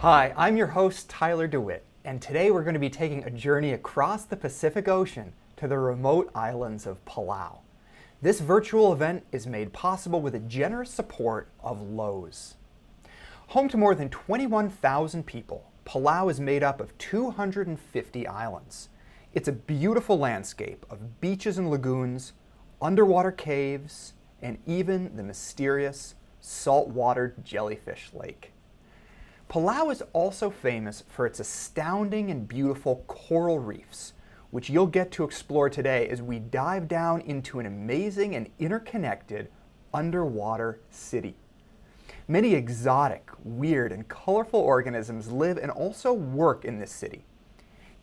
Hi, I'm your host, Tyler DeWitt, and today we're going to be taking a journey across the Pacific Ocean to the remote islands of Palau. This virtual event is made possible with the generous support of Lowe's. Home to more than 21,000 people, Palau is made up of 250 islands. It's a beautiful landscape of beaches and lagoons, underwater caves, and even the mysterious saltwater jellyfish lake. Palau is also famous for its astounding and beautiful coral reefs, which you'll get to explore today as we dive down into an amazing and interconnected underwater city. Many exotic, weird, and colorful organisms live and also work in this city.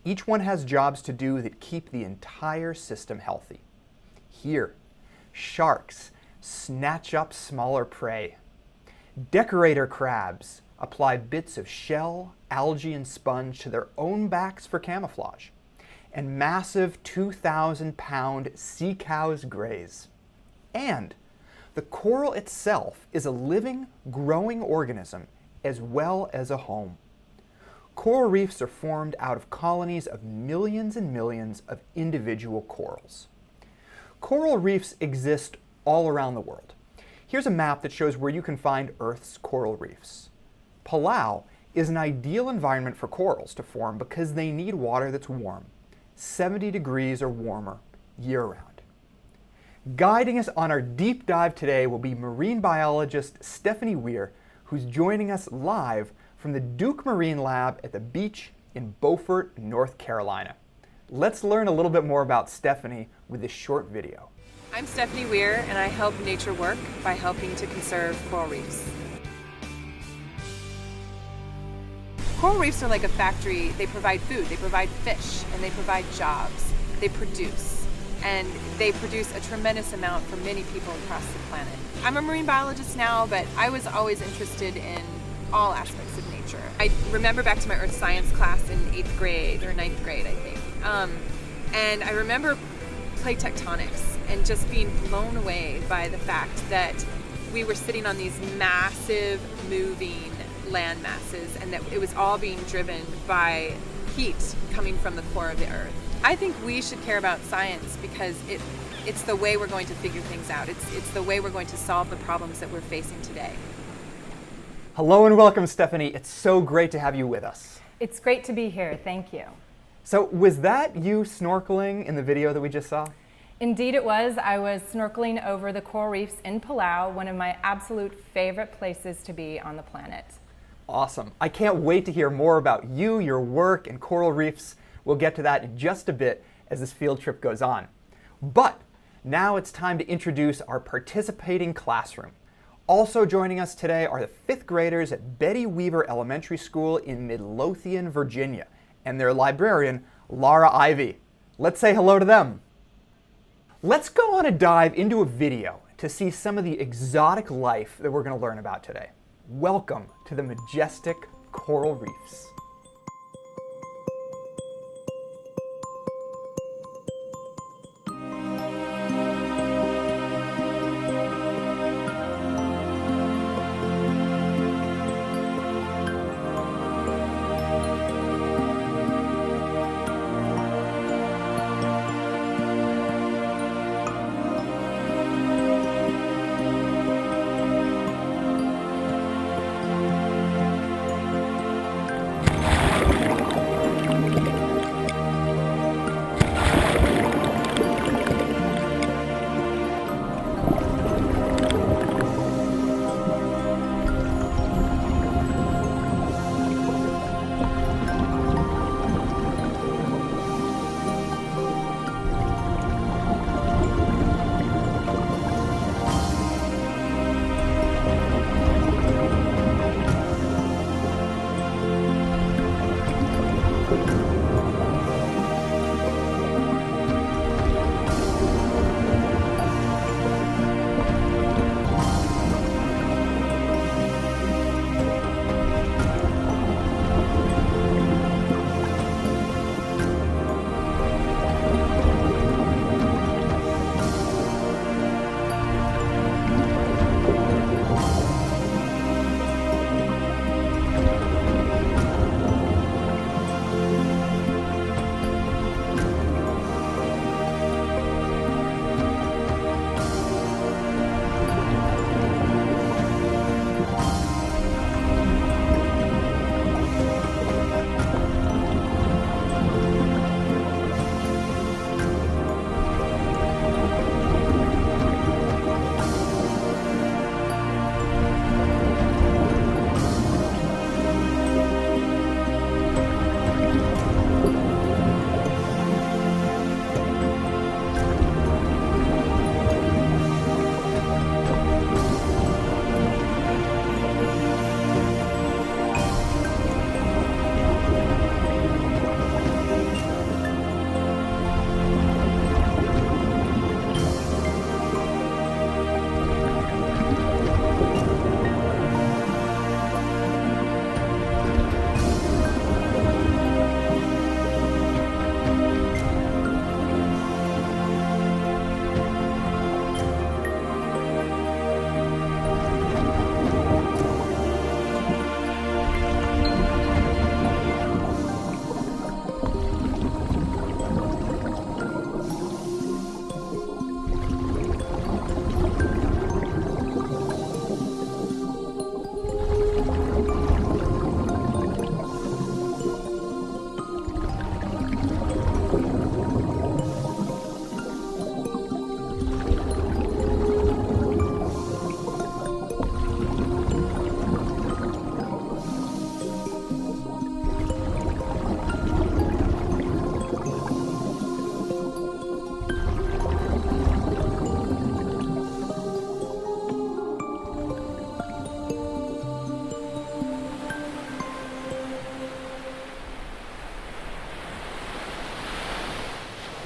Each one has jobs to do that keep the entire system healthy. Here, sharks snatch up smaller prey. Decorator crabs apply bits of shell, algae, and sponge to their own backs for camouflage. And massive 2,000-pound sea cows graze. And the coral itself is a living, growing organism as well as a home. Coral reefs are formed out of colonies of millions and millions of individual corals. Coral reefs exist all around the world. Here's a map that shows where you can find Earth's coral reefs. Palau is an ideal environment for corals to form because they need water that's warm, 70 degrees or warmer, year-round. Guiding us on our deep dive today will be marine biologist Stephanie Weir, who's joining us live from the Duke Marine Lab at the beach in Beaufort, North Carolina. Let's learn a little bit more about Stephanie with this short video. I'm Stephanie Weir, and I help nature work by helping to conserve coral reefs. Coral reefs are like a factory. They provide food, they provide fish, and they provide jobs. They produce, and they produce a tremendous amount for many people across the planet. I'm a marine biologist now, but I was always interested in all aspects of nature. I remember back to my earth science class in 8th grade or 9th grade, I think. And I remember plate tectonics and just being blown away by the fact that we were sitting on these massive moving land masses and that it was all being driven by heat coming from the core of the earth. I think we should care about science because it's the way we're going to figure things out. It's the way we're going to solve the problems that we're facing today. Hello and welcome, Stephanie. It's so great to have you with us. It's great to be here. Thank you. So was that you snorkeling in the video that we just saw? Indeed it was. I was snorkeling over the coral reefs in Palau, one of my absolute favorite places to be on the planet. Awesome. I can't wait to hear more about you, your work, and coral reefs. We'll get to that in just a bit as this field trip goes on. But now it's time to introduce our participating classroom. Also joining us today are the 5th graders at Betty Weaver Elementary School in Midlothian, Virginia, and their librarian, Laura Ivy. Let's say hello to them. Let's go on a dive into a video to see some of the exotic life that we're going to learn about today. Welcome to the majestic coral reefs.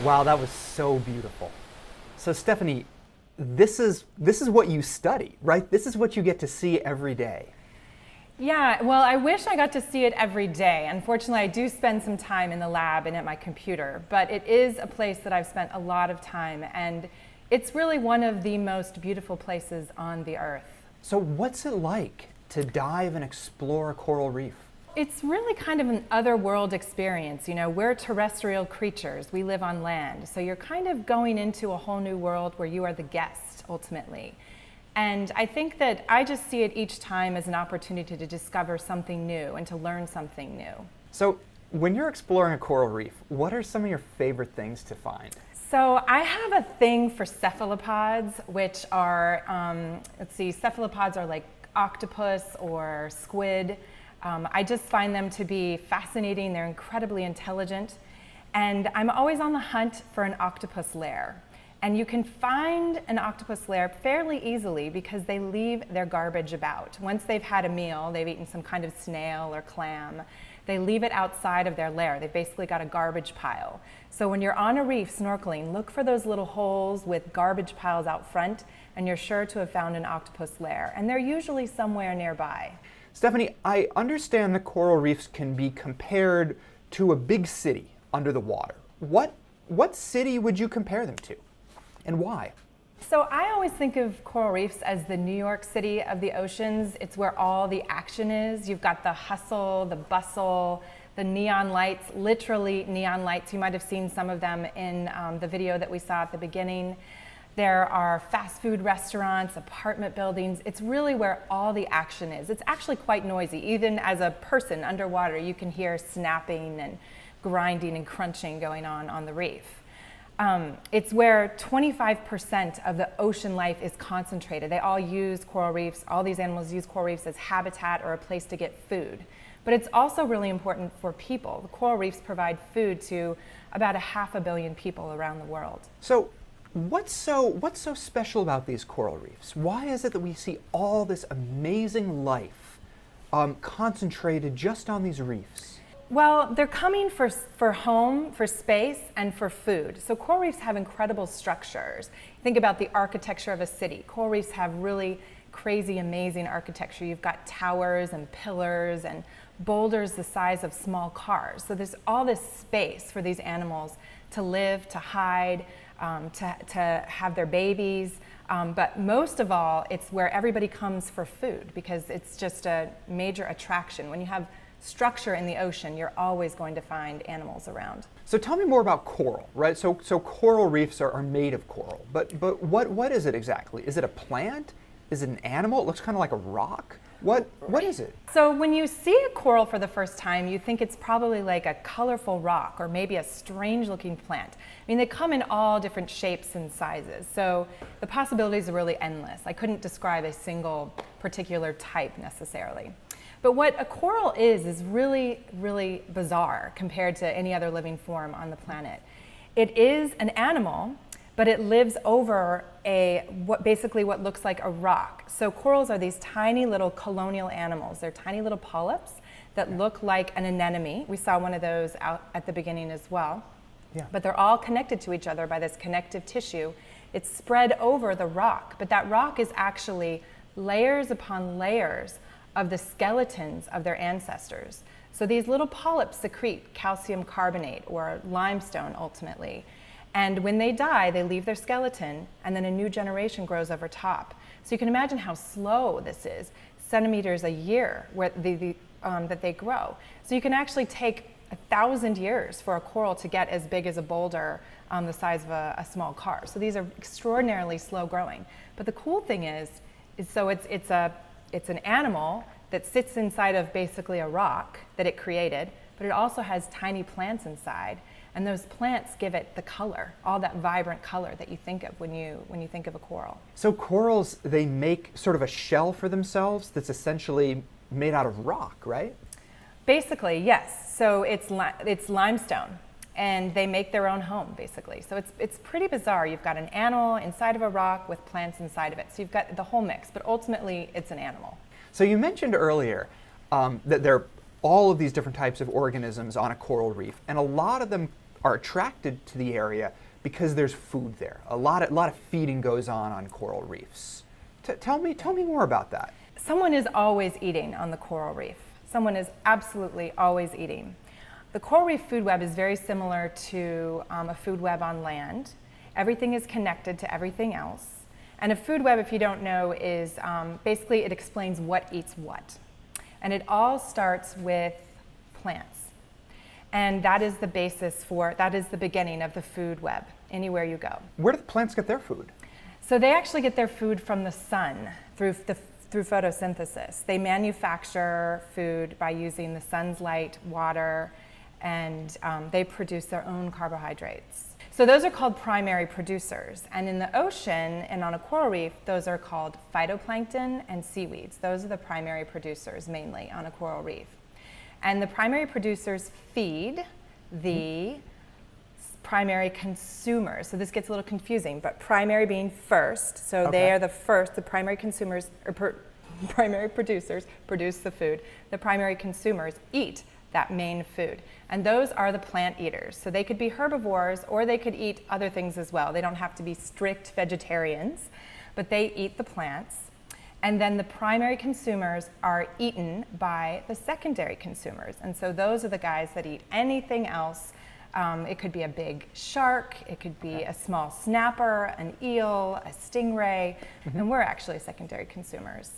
Wow, that was so beautiful. So Stephanie, this is what you study, right? This is what you get to see every day. Yeah, well, I wish I got to see it every day. Unfortunately, I do spend some time in the lab and at my computer, but it is a place that I've spent a lot of time, and it's really one of the most beautiful places on the earth. So what's it like to dive and explore a coral reef? It's really kind of an otherworld experience. You know, we're terrestrial creatures. We live on land. So you're kind of going into a whole new world where you are the guest, ultimately. And I think that I just see it each time as an opportunity to discover something new and to learn something new. So when you're exploring a coral reef, what are some of your favorite things to find? So I have a thing for cephalopods, which are, cephalopods are like octopus or squid. I just find them to be fascinating. They're incredibly intelligent. And I'm always on the hunt for an octopus lair. And you can find an octopus lair fairly easily because they leave their garbage about. Once they've had a meal, they've eaten some kind of snail or clam, they leave it outside of their lair. They've basically got a garbage pile. So when you're on a reef snorkeling, look for those little holes with garbage piles out front, and you're sure to have found an octopus lair. And they're usually somewhere nearby. Stephanie, I understand that coral reefs can be compared to a big city under the water. What city would you compare them to, and why? So I always think of coral reefs as the New York City of the oceans. It's where all the action is. You've got the hustle, the bustle, the neon lights, literally neon lights. You might have seen some of them in the video that we saw at the beginning. There are fast food restaurants, apartment buildings. It's really where all the action is. It's actually quite noisy. Even as a person underwater, you can hear snapping and grinding and crunching going on the reef. It's where 25% of the ocean life is concentrated. They all use coral reefs, all these animals use coral reefs as habitat or a place to get food. But it's also really important for people. The coral reefs provide food to about 500 million people around the world. So what's so special about these coral reefs? Why is it that we see all this amazing life concentrated just on these reefs? Well, they're coming for home, for space, and for food. So coral reefs have incredible structures. Think about the architecture of a city. Coral reefs have really crazy, amazing architecture. You've got towers and pillars and boulders the size of small cars. So there's all this space for these animals to live, to hide, to have their babies. But most of all, it's where everybody comes for food because it's just a major attraction. When you have structure in the ocean, you're always going to find animals around. So tell me more about coral, right? So coral reefs are made of coral, but what is it exactly? Is it a plant? Is it an animal? It looks kind of like a rock. What is it? So when you see a coral for the first time, you think it's probably like a colorful rock or maybe a strange looking plant. I mean, they come in all different shapes and sizes. So the possibilities are really endless. I couldn't describe a single particular type necessarily. But what a coral is really, really bizarre compared to any other living form on the planet. It is an animal, but it lives over basically what looks like a rock. So corals are these tiny little colonial animals. They're tiny little polyps that look like an anemone. We saw one of those out at the beginning as well. Yeah. But they're all connected to each other by this connective tissue. It's spread over the rock, but that rock is actually layers upon layers of the skeletons of their ancestors. So these little polyps secrete calcium carbonate or limestone ultimately. And when they die, they leave their skeleton and then a new generation grows over top. So you can imagine how slow this is, centimeters a year that they grow. So you can actually take 1,000 years for a coral to get as big as a boulder the size of a small car. So these are extraordinarily slow growing. But the cool thing is so it's an animal that sits inside of basically a rock that it created, but it also has tiny plants inside. And those plants give it the color, all that vibrant color that you think of when you think of a coral. So corals, they make sort of a shell for themselves that's essentially made out of rock, right? Basically, yes. So it's limestone, and they make their own home, basically. So it's pretty bizarre. You've got an animal inside of a rock with plants inside of it. So you've got the whole mix, but ultimately it's an animal. So you mentioned earlier that there are all of these different types of organisms on a coral reef, and a lot of them are attracted to the area because there's food there. A lot of feeding goes on coral reefs. Tell me more about that. Someone is always eating on the coral reef. Someone is absolutely always eating. The coral reef food web is very similar to a food web on land. Everything is connected to everything else. And a food web, if you don't know, is basically it explains what eats what. And it all starts with plants. And that is the basis that is the beginning of the food web, anywhere you go. Where do the plants get their food? So they actually get their food from the sun through photosynthesis. They manufacture food by using the sun's light, water, and they produce their own carbohydrates. So those are called primary producers. And in the ocean and on a coral reef, those are called phytoplankton and seaweeds. Those are the primary producers mainly on a coral reef. And the primary producers feed the primary consumers. So this gets a little confusing, but primary being first. So Okay. they are the first, the primary consumers, or primary producers produce the food. The primary consumers eat that main food. And those are the plant eaters. So they could be herbivores or they could eat other things as well. They don't have to be strict vegetarians, but they eat the plants. And then the primary consumers are eaten by the secondary consumers. And so those are the guys that eat anything else. It could be a big shark, it could be a small snapper, an eel, a stingray, and we're actually secondary consumers.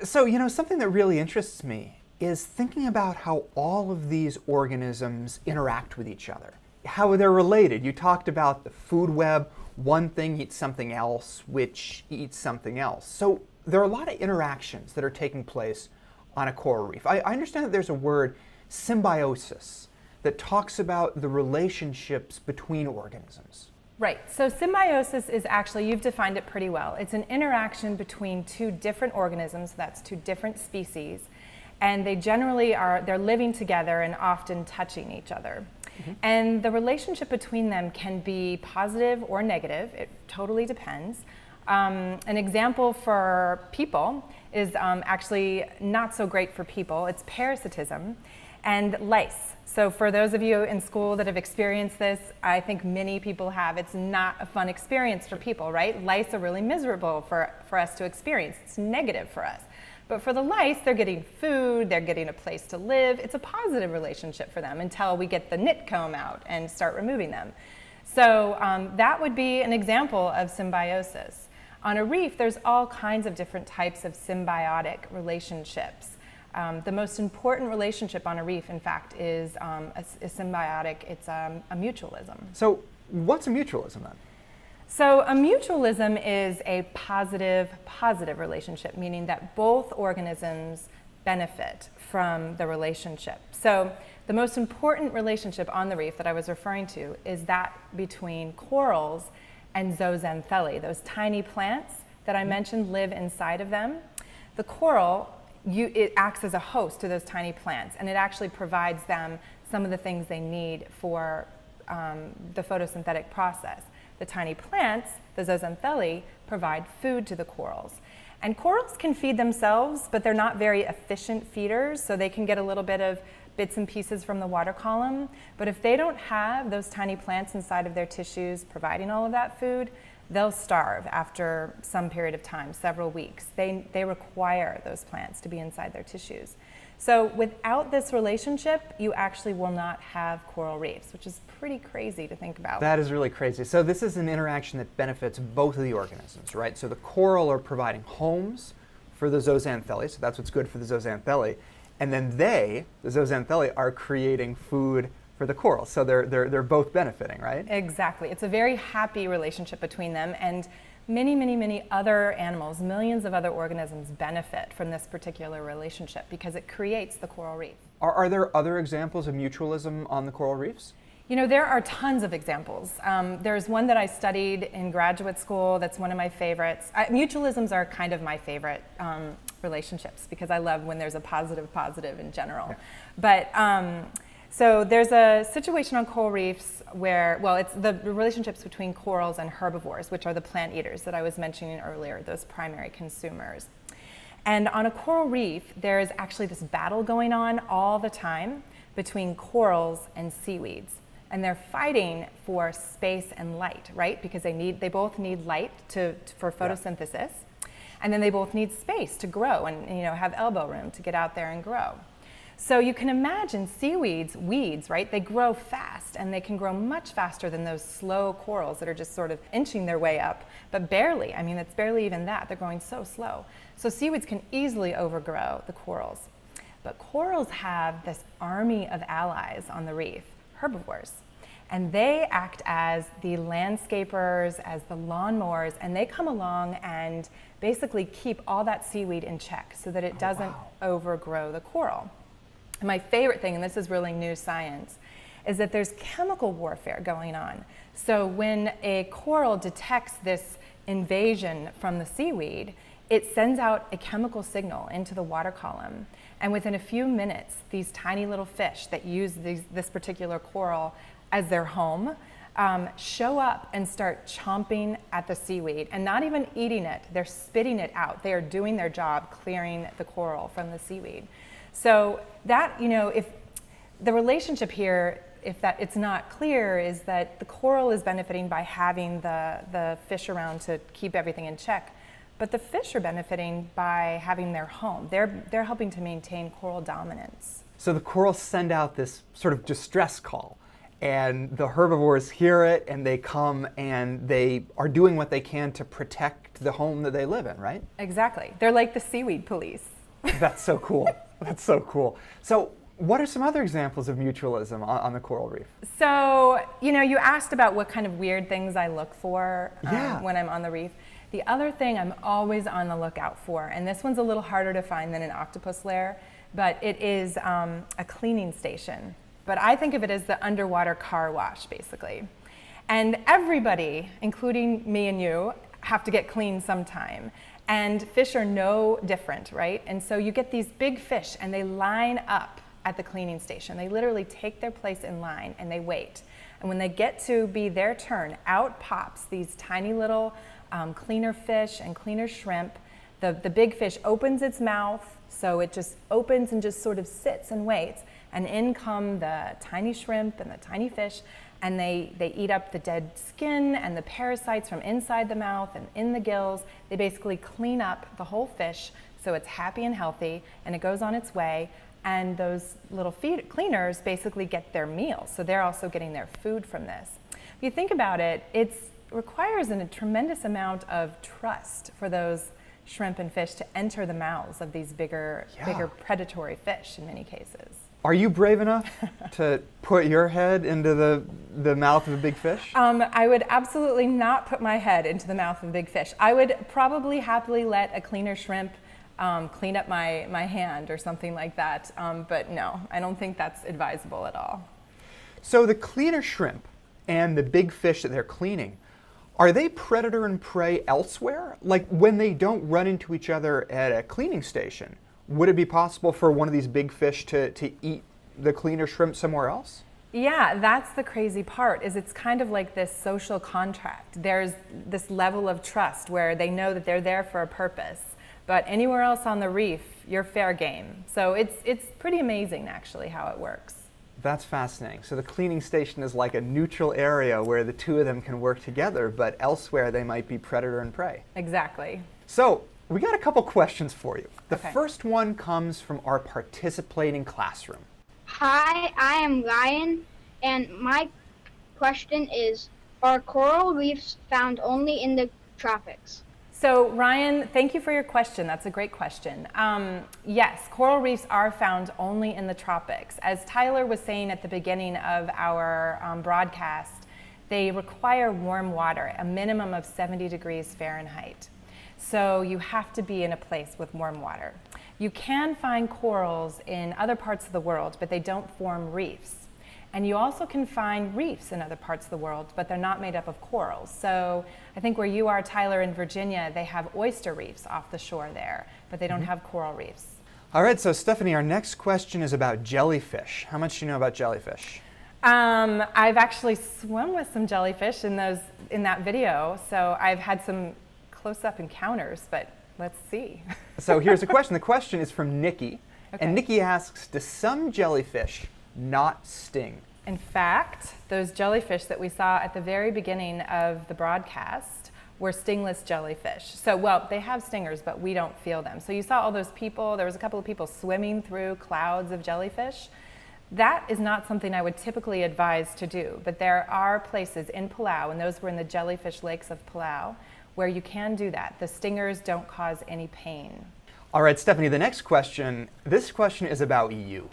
So, something that really interests me is thinking about how all of these organisms interact with each other, how they're related. You talked about the food web, one thing eats something else, which eats something else. So there are a lot of interactions that are taking place on a coral reef. I understand that there's a word, symbiosis, that talks about the relationships between organisms. Right, so symbiosis is actually, you've defined it pretty well. It's an interaction between two different organisms, that's two different species, and they generally they're living together and often touching each other. And the relationship between them can be positive or negative, it totally depends. An example for people is actually not so great for people. It's parasitism and lice. So for those of you in school that have experienced this, I think many people have. It's not a fun experience for people, right? Lice are really miserable for us to experience. It's negative for us. But for the lice, they're getting food, they're getting a place to live. It's a positive relationship for them until we get the knit comb out and start removing them. So that would be an example of symbiosis. On a reef, there's all kinds of different types of symbiotic relationships. The most important relationship on a reef, in fact, is symbiotic. It's a mutualism. So what's a mutualism then? So a mutualism is a positive relationship, meaning that both organisms benefit from the relationship. So the most important relationship on the reef that I was referring to is that between corals and zooxanthellae. Those tiny plants that I mentioned live inside of them. The coral, it acts as a host to those tiny plants, and it actually provides them some of the things they need for the photosynthetic process. The tiny plants, the zooxanthellae, provide food to the corals. And corals can feed themselves, but they're not very efficient feeders, so they can get a little bit of bits and pieces from the water column. But if they don't have those tiny plants inside of their tissues providing all of that food, they'll starve after some period of time, several weeks. They require those plants to be inside their tissues. So without this relationship, you actually will not have coral reefs, which is pretty crazy to think about. That is really crazy. So this is an interaction that benefits both of the organisms, right? So the coral are providing homes for the zooxanthellae, so that's what's good for the zooxanthellae. And then the zooxanthellae, are creating food for the coral. So they're both benefiting, right? Exactly. It's a very happy relationship between them, and many other animals, millions of other organisms benefit from this particular relationship because it creates the coral reef. Are there other examples of mutualism on the coral reefs? You know, there are tons of examples. There's one that I studied in graduate school that's one of my favorites. Mutualisms are kind of my favorite relationships because I love when there's a positive in general. Yeah. But so there's a situation on coral reefs where, well, it's the relationships between corals and herbivores, which are the plant eaters that I was mentioning earlier, those primary consumers. And on a coral reef, there is actually this battle going on all the time between corals and seaweeds. and they're fighting for space and light, right? Because they both need light for photosynthesis, and then they both need space to grow and have elbow room to get out there and grow. So you can imagine seaweeds, weeds, right? They grow fast, and they can grow much faster than those slow corals that are just sort of inching their way up, but barely. I mean, it's barely even that. They're growing so slow. So seaweeds can easily overgrow the corals. But corals have this army of allies on the reef, herbivores. And they act as the landscapers, as the lawnmowers, and they come along and basically keep all that seaweed in check so that it doesn't overgrow the coral. My favorite thing, and this is really new science, is that there's chemical warfare going on. So when a coral detects this invasion from the seaweed, it sends out a chemical signal into the water column. And within a few minutes, these tiny little fish that use this particular coral as their home show up and start chomping at the seaweed, and not even eating it, they're spitting it out. They are doing their job clearing the coral from the seaweed. So that, if the relationship here, if that it's not clear, is that the coral is benefiting by having the fish around to keep everything in check, but the fish are benefiting by having their home. They're helping to maintain coral dominance. So the corals send out this sort of distress call, and the herbivores hear it, and they come and they are doing what they can to protect the home that they live in, right? Exactly. They're like the seaweed police. That's so cool. That's so cool. So what are some other examples of mutualism on the coral reef? So, you asked about what kind of weird things I look for when I'm on the reef. The other thing I'm always on the lookout for, and this one's a little harder to find than an octopus lair, but it is a cleaning station. But I think of it as the underwater car wash, basically. And everybody, including me and you, have to get clean sometime. And fish are no different, right? And so you get these big fish, and they line up at the cleaning station. They literally take their place in line, and they wait. And when they get to be their turn, out pops these tiny little cleaner fish and cleaner shrimp. The big fish opens its mouth, so it just opens and just sort of sits and waits. And in come the tiny shrimp and the tiny fish, and they eat up the dead skin and the parasites from inside the mouth and in the gills. They basically clean up the whole fish so it's happy and healthy, and it goes on its way. And those little cleaners basically get their meals, so they're also getting their food from this. If you think about it, it requires a tremendous amount of trust for those shrimp and fish to enter the mouths of these bigger predatory fish in many cases. Are you brave enough to put your head into the mouth of a big fish? I would absolutely not put my head into the mouth of a big fish. I would probably happily let a cleaner shrimp clean up my hand or something like that. But no, I don't think that's advisable at all. So the cleaner shrimp and the big fish that they're cleaning, are they predator and prey elsewhere? Like when they don't run into each other at a cleaning station, would it be possible for one of these big fish to eat the cleaner shrimp somewhere else? Yeah, that's the crazy part, is it's kind of like this social contract. There's this level of trust where they know that they're there for a purpose. But anywhere else on the reef, you're fair game. So it's pretty amazing, actually, how it works. That's fascinating. So the cleaning station is like a neutral area where the two of them can work together, but elsewhere they might be predator and prey. Exactly. So we got a couple questions for you. The Okay. first one comes from our participating classroom. Hi, I am Ryan, and my question is, are coral reefs found only in the tropics? So Ryan, thank you for your question. That's a great question. Yes, coral reefs are found only in the tropics. As Tyler was saying at the beginning of our broadcast, they require warm water, a minimum of 70 degrees Fahrenheit. So you have to be in a place with warm water. You can find corals in other parts of the world, but they don't form reefs. And you also can find reefs in other parts of the world, but they're not made up of corals. So I think where you are, Tyler, in Virginia, they have oyster reefs off the shore there, but they don't have coral reefs. All right, so Stephanie, our next question is about jellyfish. How much do you know about jellyfish? I've actually swum with some jellyfish in that video, so I've had some close-up encounters, but let's see. So here's the question. The question is from Nikki. Okay. And Nikki asks, do some jellyfish not sting? In fact, those jellyfish that we saw at the very beginning of the broadcast were stingless jellyfish. So, well, they have stingers, but we don't feel them. So you saw all those people, there was a couple of people swimming through clouds of jellyfish. That is not something I would typically advise to do, but there are places in Palau, and those were in the jellyfish lakes of Palau, where you can do that. The stingers don't cause any pain. All right, Stephanie, the next question, this question is about you.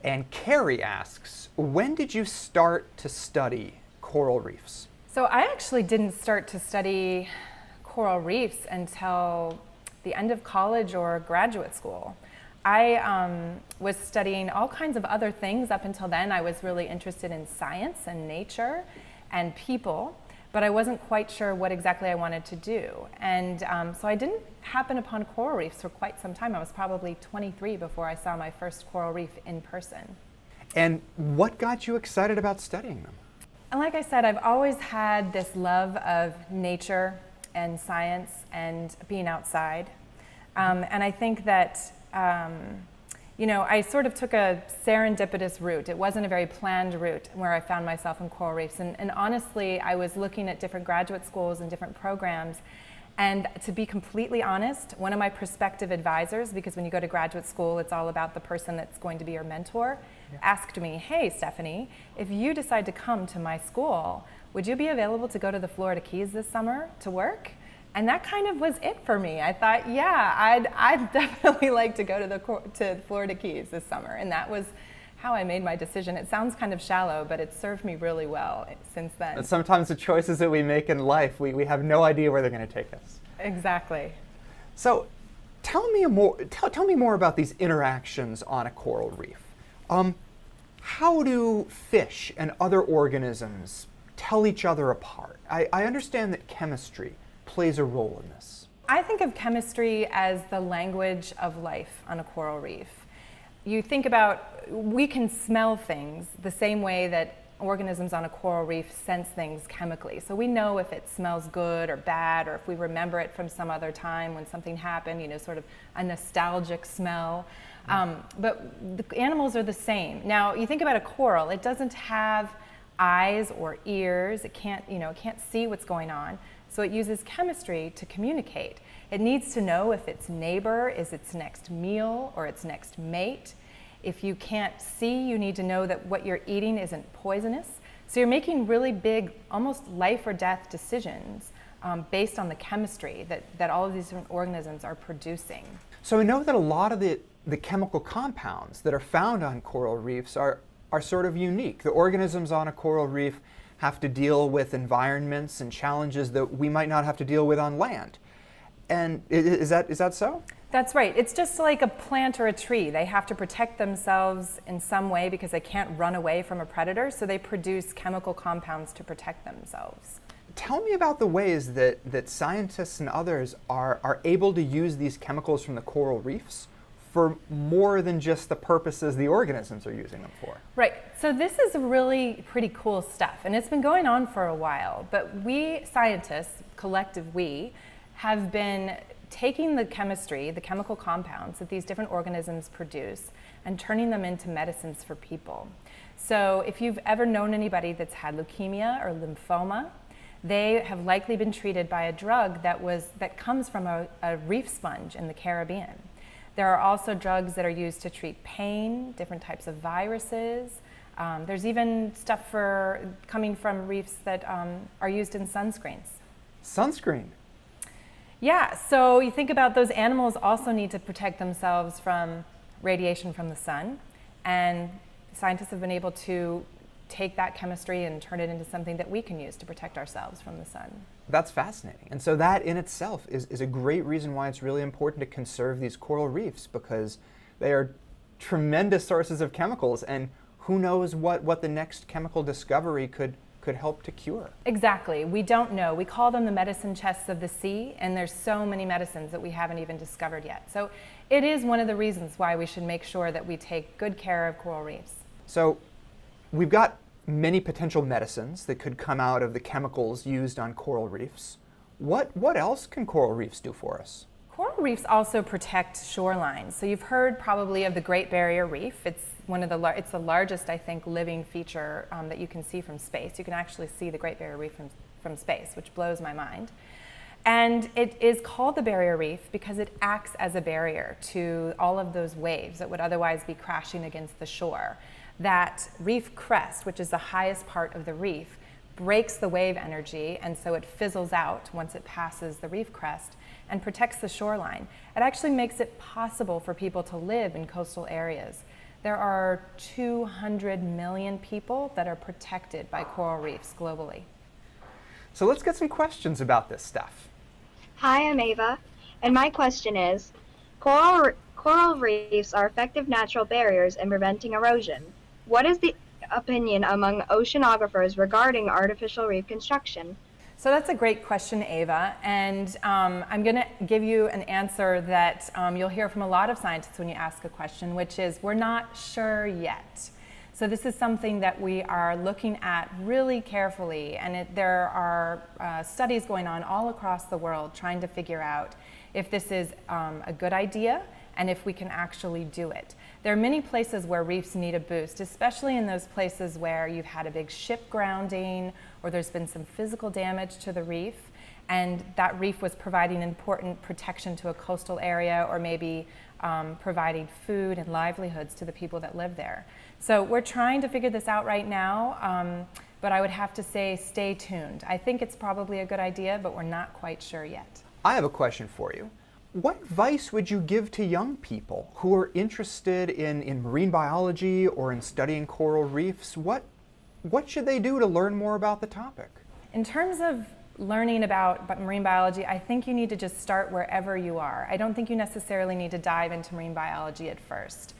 And Carrie asks, when did you start to study coral reefs? So I actually didn't start to study coral reefs until the end of college or graduate school. I was studying all kinds of other things up until then. I was really interested in science and nature and people, but I wasn't quite sure what exactly I wanted to do. And so I didn't happen upon coral reefs for quite some time. I was probably 23 before I saw my first coral reef in person. And what got you excited about studying them? And like I said, I've always had this love of nature and science and being outside. And I think that, you know, I sort of took a serendipitous route. It wasn't a very planned route where I found myself in coral reefs. And honestly, I was looking at different graduate schools and different programs. And to be completely honest, one of my prospective advisors, because when you go to graduate school, it's all about the person that's going to be your mentor, asked me, hey, Stephanie, if you decide to come to my school, would you be available to go to the Florida Keys this summer to work? And that kind of was it for me. I thought, yeah, I'd definitely like to go to Florida Keys this summer. And that was how I made my decision. It sounds kind of shallow, but it's served me really well since then. And sometimes the choices that we make in life, we have no idea where they're going to take us. Exactly. So tell me more about these interactions on a coral reef. How do fish and other organisms tell each other apart? I understand that chemistry plays a role in this. I think of chemistry as the language of life on a coral reef. You think about, we can smell things the same way that organisms on a coral reef sense things chemically. So we know if it smells good or bad, or if we remember it from some other time when something happened, you know, sort of a nostalgic smell. But the animals are the same. Now, you think about a coral, it doesn't have eyes or ears. It can't see what's going on. So it uses chemistry to communicate. It needs to know if its neighbor is its next meal or its next mate. If you can't see, you need to know that what you're eating isn't poisonous. So you're making really big, almost life or death decisions based on the chemistry that all of these different organisms are producing. So we know that a lot of the chemical compounds that are found on coral reefs are sort of unique. The organisms on a coral reef have to deal with environments and challenges that we might not have to deal with on land. And is that so? That's right. It's just like a plant or a tree. They have to protect themselves in some way because they can't run away from a predator, so they produce chemical compounds to protect themselves. Tell me about the ways that scientists and others are able to use these chemicals from the coral reefs for more than just the purposes the organisms are using them for. Right. So this is really pretty cool stuff, and it's been going on for a while, but we scientists, collective we, have been taking the chemistry, the chemical compounds that these different organisms produce, and turning them into medicines for people. So if you've ever known anybody that's had leukemia or lymphoma, they have likely been treated by a drug that comes from a reef sponge in the Caribbean. There are also drugs that are used to treat pain, different types of viruses. There's even stuff coming from reefs that are used in sunscreens. Sunscreen? Yeah, so you think about those animals also need to protect themselves from radiation from the sun, and scientists have been able to take that chemistry and turn it into something that we can use to protect ourselves from the sun. That's fascinating. And so that in itself is a great reason why it's really important to conserve these coral reefs, because they are tremendous sources of chemicals, and who knows what the next chemical discovery could help to cure. Exactly. We don't know. We call them the medicine chests of the sea, and there's so many medicines that we haven't even discovered yet. So it is one of the reasons why we should make sure that we take good care of coral reefs. So we've got many potential medicines that could come out of the chemicals used on coral reefs. What else can coral reefs do for us? Coral reefs also protect shorelines. So you've heard probably of the Great Barrier Reef. It's it's the largest, I think, living feature that you can see from space. You can actually see the Great Barrier Reef from space, which blows my mind. And it is called the barrier reef because it acts as a barrier to all of those waves that would otherwise be crashing against the shore. That reef crest, which is the highest part of the reef, breaks the wave energy, and so it fizzles out once it passes the reef crest and protects the shoreline. It actually makes it possible for people to live in coastal areas. There are 200 million people that are protected by coral reefs globally. So let's get some questions about this stuff. Hi, I'm Ava, and my question is, coral reefs are effective natural barriers in preventing erosion. What is the opinion among oceanographers regarding artificial reef construction? So that's a great question, Ava, and I'm going to give you an answer that you'll hear from a lot of scientists when you ask a question, which is we're not sure yet. So this is something that we are looking at really carefully, and there are studies going on all across the world trying to figure out if this is a good idea and if we can actually do it. There are many places where reefs need a boost, especially in those places where you've had a big ship grounding or there's been some physical damage to the reef, and that reef was providing important protection to a coastal area or maybe providing food and livelihoods to the people that live there. So we're trying to figure this out right now, but I would have to say stay tuned. I think it's probably a good idea, but we're not quite sure yet. I have a question for you. What advice would you give to young people who are interested in marine biology or in studying coral reefs? What should they do to learn more about the topic? In terms of learning about marine biology, I think you need to just start wherever you are. I don't think you necessarily need to dive into marine biology at first.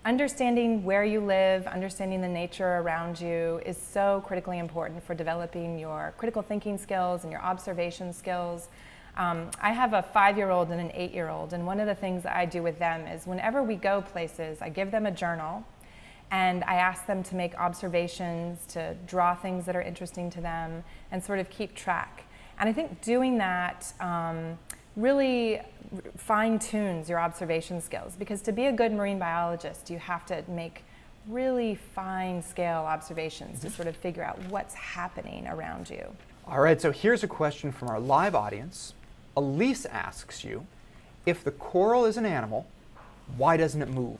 Understanding where you live, understanding the nature around you is so critically important for developing your critical thinking skills and your observation skills. I have a 5-year-old and an 8-year-old, and one of the things that I do with them is whenever we go places, I give them a journal and I ask them to make observations, to draw things that are interesting to them, and sort of keep track. And I think doing that really fine-tunes your observation skills, because to be a good marine biologist, you have to make really fine-scale observations to sort of figure out what's happening around you. All right, so here's a question from our live audience. Elise asks you, if the coral is an animal, why doesn't it move?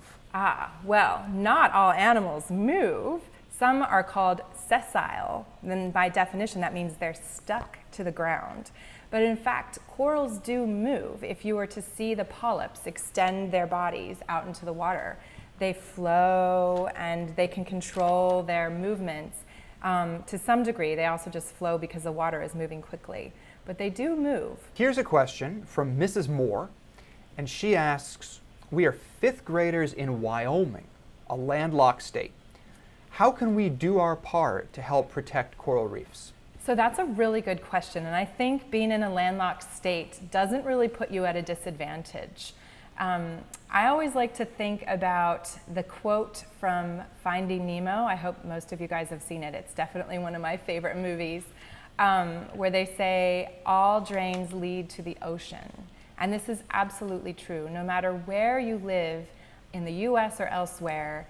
Well, not all animals move. Some are called sessile. Then by definition, that means they're stuck to the ground. But in fact, corals do move. If you were to see the polyps extend their bodies out into the water, they flow and they can control their movements. To some degree, they also just flow because the water is moving quickly. But they do move. Here's a question from Mrs. Moore, and she asks, we are 5th graders in Wyoming, a landlocked state. How can we do our part to help protect coral reefs? So that's a really good question, and I think being in a landlocked state doesn't really put you at a disadvantage. I always like to think about the quote from Finding Nemo. I hope most of you guys have seen it. It's definitely one of my favorite movies, where they say, all drains lead to the ocean. And this is absolutely true. No matter where you live in the US or elsewhere,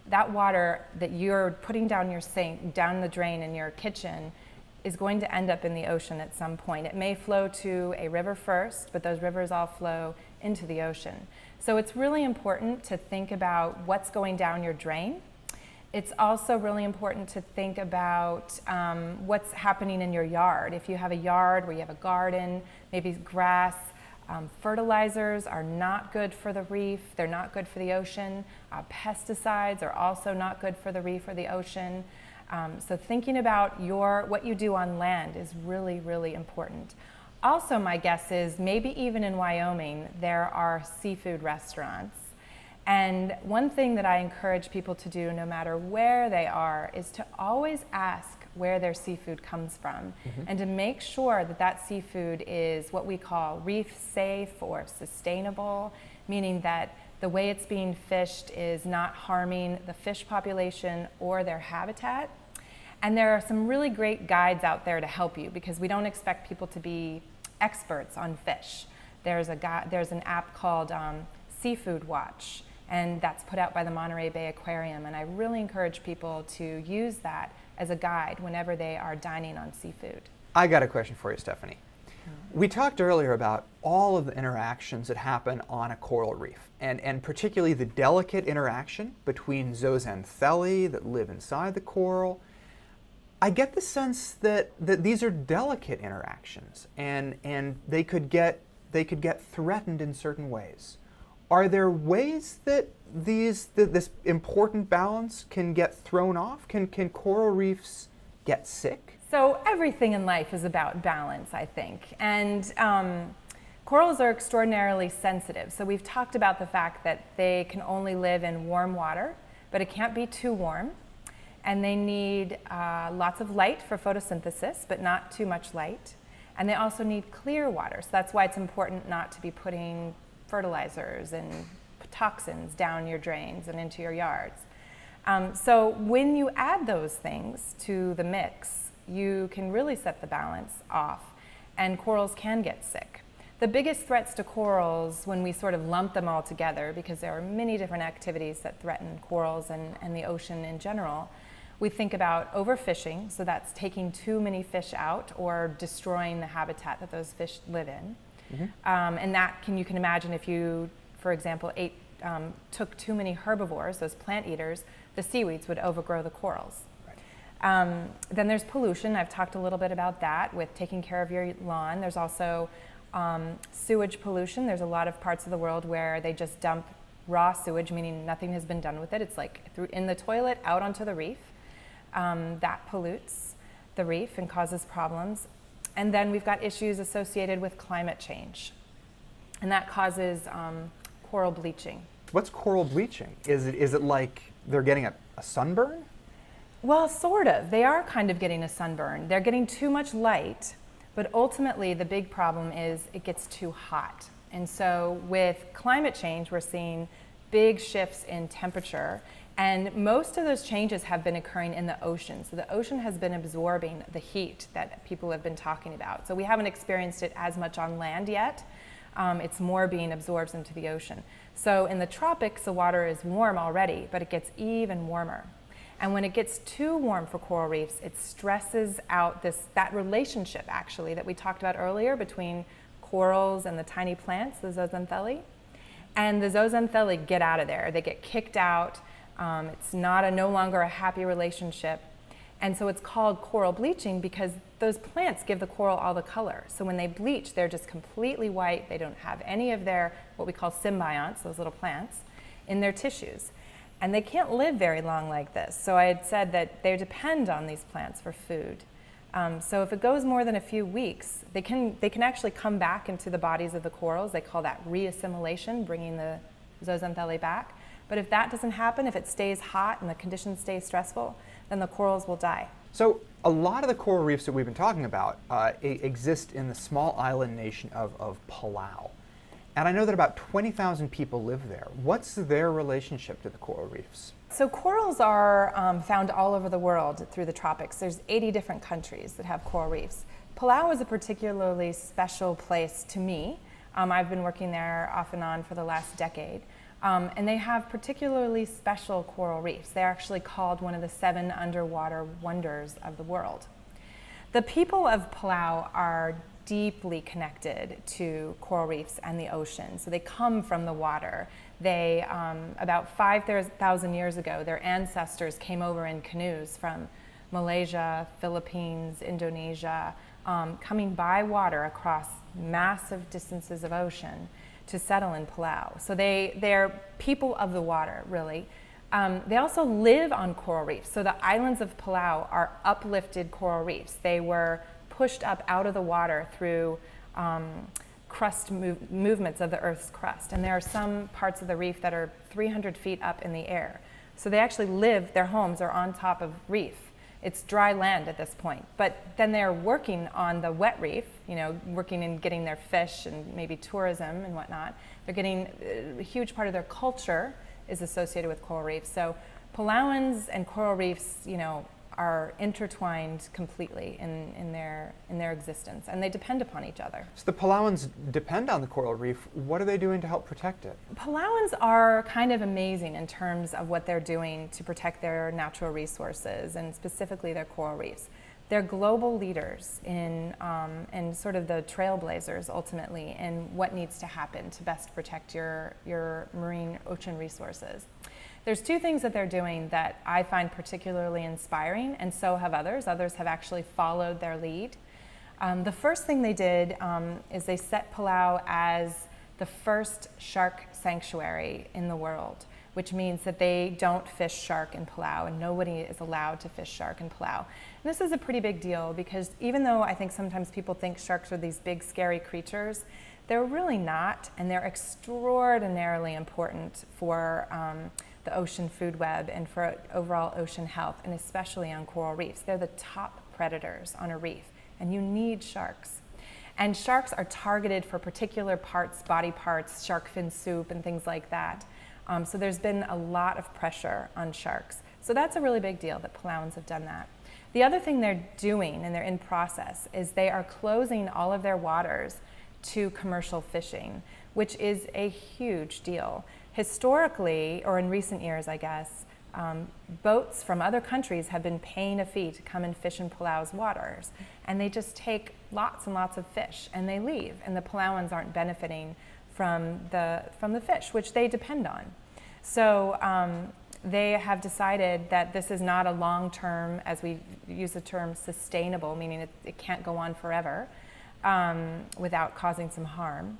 that water that you're putting down your sink, down the drain in your kitchen, is going to end up in the ocean at some point. It may flow to a river first, but those rivers all flow into the ocean. So it's really important to think about what's going down your drain. It's also really important to think about what's happening in your yard. If you have a yard where you have a garden, maybe grass, fertilizers are not good for the reef. They're not good for the ocean. Pesticides are also not good for the reef or the ocean. So thinking about what you do on land is really, really important. Also, my guess is maybe even in Wyoming, there are seafood restaurants. And one thing that I encourage people to do, no matter where they are, is to always ask where their seafood comes from, and to make sure that that seafood is what we call reef safe or sustainable, meaning that the way it's being fished is not harming the fish population or their habitat. And there are some really great guides out there to help you, because we don't expect people to be experts on fish. There's an app called Seafood Watch, and that's put out by the Monterey Bay Aquarium, and I really encourage people to use that as a guide whenever they are dining on seafood. I got a question for you, Stephanie. We talked earlier about all of the interactions that happen on a coral reef, and particularly the delicate interaction between zooxanthellae that live inside the coral. I get the sense that these are delicate interactions, and they could get threatened in certain ways. Are there ways that this important balance can get thrown off? Can coral reefs get sick? So everything in life is about balance, I think. And corals are extraordinarily sensitive. So we've talked about the fact that they can only live in warm water, but it can't be too warm. And they need lots of light for photosynthesis, but not too much light. And they also need clear water. So that's why it's important not to be putting fertilizers and toxins down your drains and into your yards. So when you add those things to the mix, you can really set the balance off, and corals can get sick. The biggest threats to corals, when we sort of lump them all together, because there are many different activities that threaten corals and the ocean in general, we think about overfishing, so that's taking too many fish out or destroying the habitat that those fish live in. Mm-hmm. And that you can imagine if you, for example, took too many herbivores, those plant eaters, the seaweeds would overgrow the corals. Then there's pollution. I've talked a little bit about that with taking care of your lawn. There's also sewage pollution. There's a lot of parts of the world where they just dump raw sewage, meaning nothing has been done with it. It's like in the toilet, out onto the reef. That pollutes the reef and causes problems. And then we've got issues associated with climate change. And that causes coral bleaching. What's coral bleaching? Is it like they're getting a sunburn? Well, sort of. They are kind of getting a sunburn. They're getting too much light, but ultimately the big problem is it gets too hot. And so with climate change, we're seeing big shifts in temperature, and most of those changes have been occurring in the ocean. So the ocean has been absorbing the heat that people have been talking about. So we haven't experienced it as much on land yet. It's more being absorbed into the ocean. So in the tropics, the water is warm already, but it gets even warmer. And when it gets too warm for coral reefs, it stresses out that relationship, actually, that we talked about earlier between corals and the tiny plants, the zooxanthellae. And the zooxanthellae get out of there. They get kicked out. It's no longer a happy relationship. And so it's called coral bleaching because those plants give the coral all the color. So when they bleach, they're just completely white. They don't have any of their, what we call symbionts, those little plants, in their tissues. And they can't live very long like this. So I had said that they depend on these plants for food. So if it goes more than a few weeks, they can actually come back into the bodies of the corals. They call that reassimilation, bringing the zooxanthellae back. But if that doesn't happen, if it stays hot and the conditions stay stressful, then the corals will die. So a lot of the coral reefs that we've been talking about exist in the small island nation of Palau. And I know that about 20,000 people live there. What's their relationship to the coral reefs? So corals are found all over the world through the tropics. There's 80 different countries that have coral reefs. Palau is a particularly special place to me. I've been working there off and on for the last decade. And they have particularly special coral reefs. They're actually called one of the 7 underwater wonders of the world. The people of Palau are deeply connected to coral reefs and the ocean. So they come from the water. They, about 5,000 years ago, their ancestors came over in canoes from Malaysia, Philippines, Indonesia, coming by water across massive distances of ocean to settle in Palau. So they're people of the water, really. They also live on coral reefs. So the islands of Palau are uplifted coral reefs. They were pushed up out of the water through crust movements of the Earth's crust. And there are some parts of the reef that are 300 feet up in the air. So they actually live, their homes are on top of reef. It's dry land at this point. But then they're working on the wet reef, working in getting their fish and maybe tourism and whatnot. They're getting a huge part of their culture is associated with coral reefs. So Palauans and coral reefs, are intertwined completely in their existence, and they depend upon each other. So the Palauans depend on the coral reef. What are they doing to help protect it? Palauans are kind of amazing in terms of what they're doing to protect their natural resources, and specifically their coral reefs. They're global leaders in sort of the trailblazers ultimately in what needs to happen to best protect your marine ocean resources. There's two things that they're doing that I find particularly inspiring, and so have others. Others have actually followed their lead. The first thing they did is they set Palau as the first shark sanctuary in the world, which means that they don't fish shark in Palau, and nobody is allowed to fish shark in Palau. And this is a pretty big deal because even though I think sometimes people think sharks are these big scary creatures, they're really not, and they're extraordinarily important for the ocean food web and for overall ocean health, and especially on coral reefs. They're the top predators on a reef, and you need sharks. And sharks are targeted for particular parts, body parts, shark fin soup and things like that. So there's been a lot of pressure on sharks. So that's a really big deal that Palauans have done that. The other thing they're doing, and they're in process, is they are closing all of their waters to commercial fishing, which is a huge deal. Historically, or in recent years, I guess, boats from other countries have been paying a fee to come and fish in Palau's waters, and they just take lots and lots of fish and they leave, and the Palauans aren't benefiting from the fish, which they depend on. So they have decided that this is not a long-term, as we use the term, sustainable, meaning it can't go on forever without causing some harm.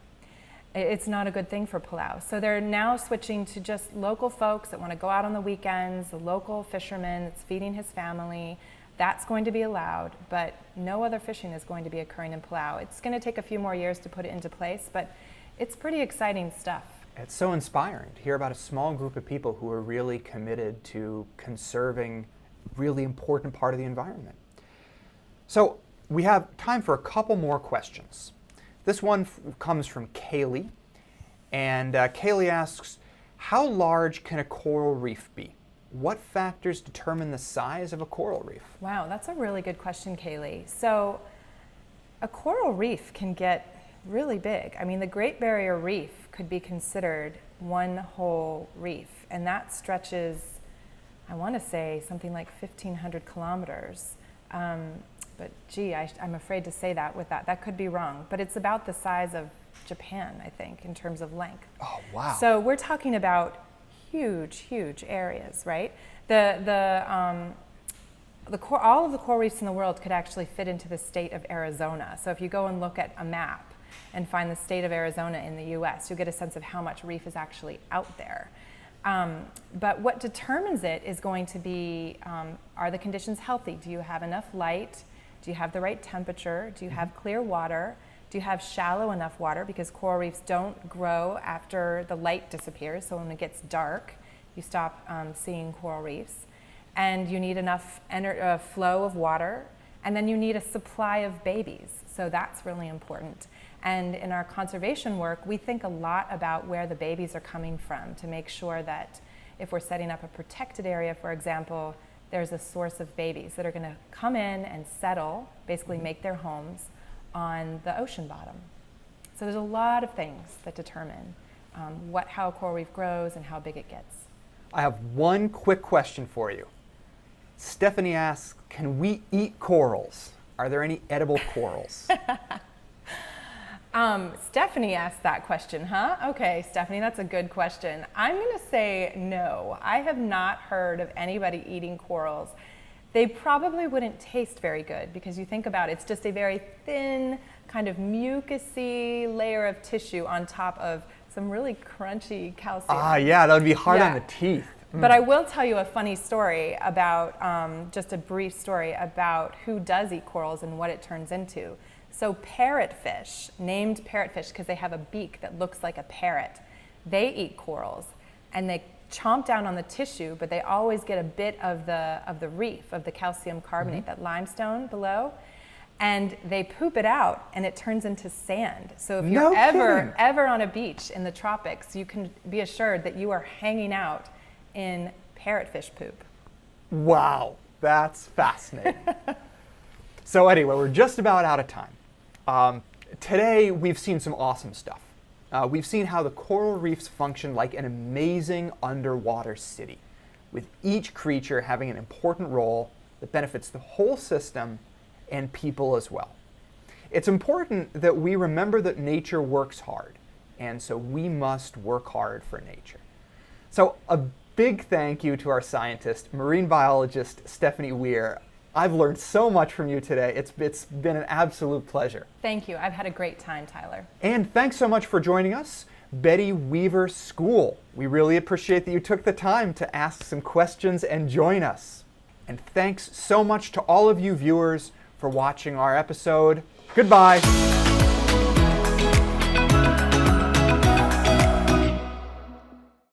It's not a good thing for Palau. So they're now switching to just local folks that want to go out on the weekends, the local fisherman that's feeding his family. That's going to be allowed, but no other fishing is going to be occurring in Palau. It's going to take a few more years to put it into place, but it's pretty exciting stuff. It's so inspiring to hear about a small group of people who are really committed to conserving a really important part of the environment. So we have time for a couple more questions. This one comes from Kaylee, and Kaylee asks, how large can a coral reef be? What factors determine the size of a coral reef? Wow, that's a really good question, Kaylee. So a coral reef can get really big. I mean, the Great Barrier Reef could be considered one whole reef, and that stretches, I want to say, something like 1,500 kilometers. But gee, I'm afraid to say that with that. That could be wrong, but it's about the size of Japan, I think, in terms of length. Oh, wow. So we're talking about huge, huge areas, right? All of the coral reefs in the world could actually fit into the state of Arizona. So if you go and look at a map and find the state of Arizona in the US, you'll get a sense of how much reef is actually out there. But what determines it is going to be, are the conditions healthy? Do you have enough light? Do you have the right temperature? Do you have clear water? Do you have shallow enough water? Because coral reefs don't grow after the light disappears. So when it gets dark, you stop seeing coral reefs. And you need enough flow of water. And then you need a supply of babies. So that's really important. And in our conservation work, we think a lot about where the babies are coming from to make sure that if we're setting up a protected area, for example, there's a source of babies that are going to come in and settle, basically make their homes on the ocean bottom. So there's a lot of things that determine how a coral reef grows and how big it gets. I have one quick question for you. Stephanie asks, can we eat corals? Are there any edible corals? Stephanie asked that question, huh? Okay, Stephanie, that's a good question. I'm going to say no. I have not heard of anybody eating corals. They probably wouldn't taste very good because you think about it, it's just a very thin, kind of mucusy layer of tissue on top of some really crunchy calcium. Ah, yeah, that would be hard on the teeth. But I will tell you a funny story about, just a brief story about who does eat corals and what it turns into. So parrotfish, named parrotfish because they have a beak that looks like a parrot, they eat corals and they chomp down on the tissue, but they always get a bit of the reef, of the calcium carbonate, that limestone below, and they poop it out and it turns into sand. So if you're ever on a beach in the tropics, you can be assured that you are hanging out in parrotfish poop. Wow. That's fascinating. So anyway, we're just about out of time. Today, we've seen some awesome stuff. We've seen how the coral reefs function like an amazing underwater city, with each creature having an important role that benefits the whole system and people as well. It's important that we remember that nature works hard, and so we must work hard for nature. So a big thank you to our scientist, marine biologist Stephanie Weir. I've learned so much from you today. It's been an absolute pleasure. Thank you. I've had a great time, Tyler. And thanks so much for joining us, Betty Weaver School. We really appreciate that you took the time to ask some questions and join us. And thanks so much to all of you viewers for watching our episode. Goodbye.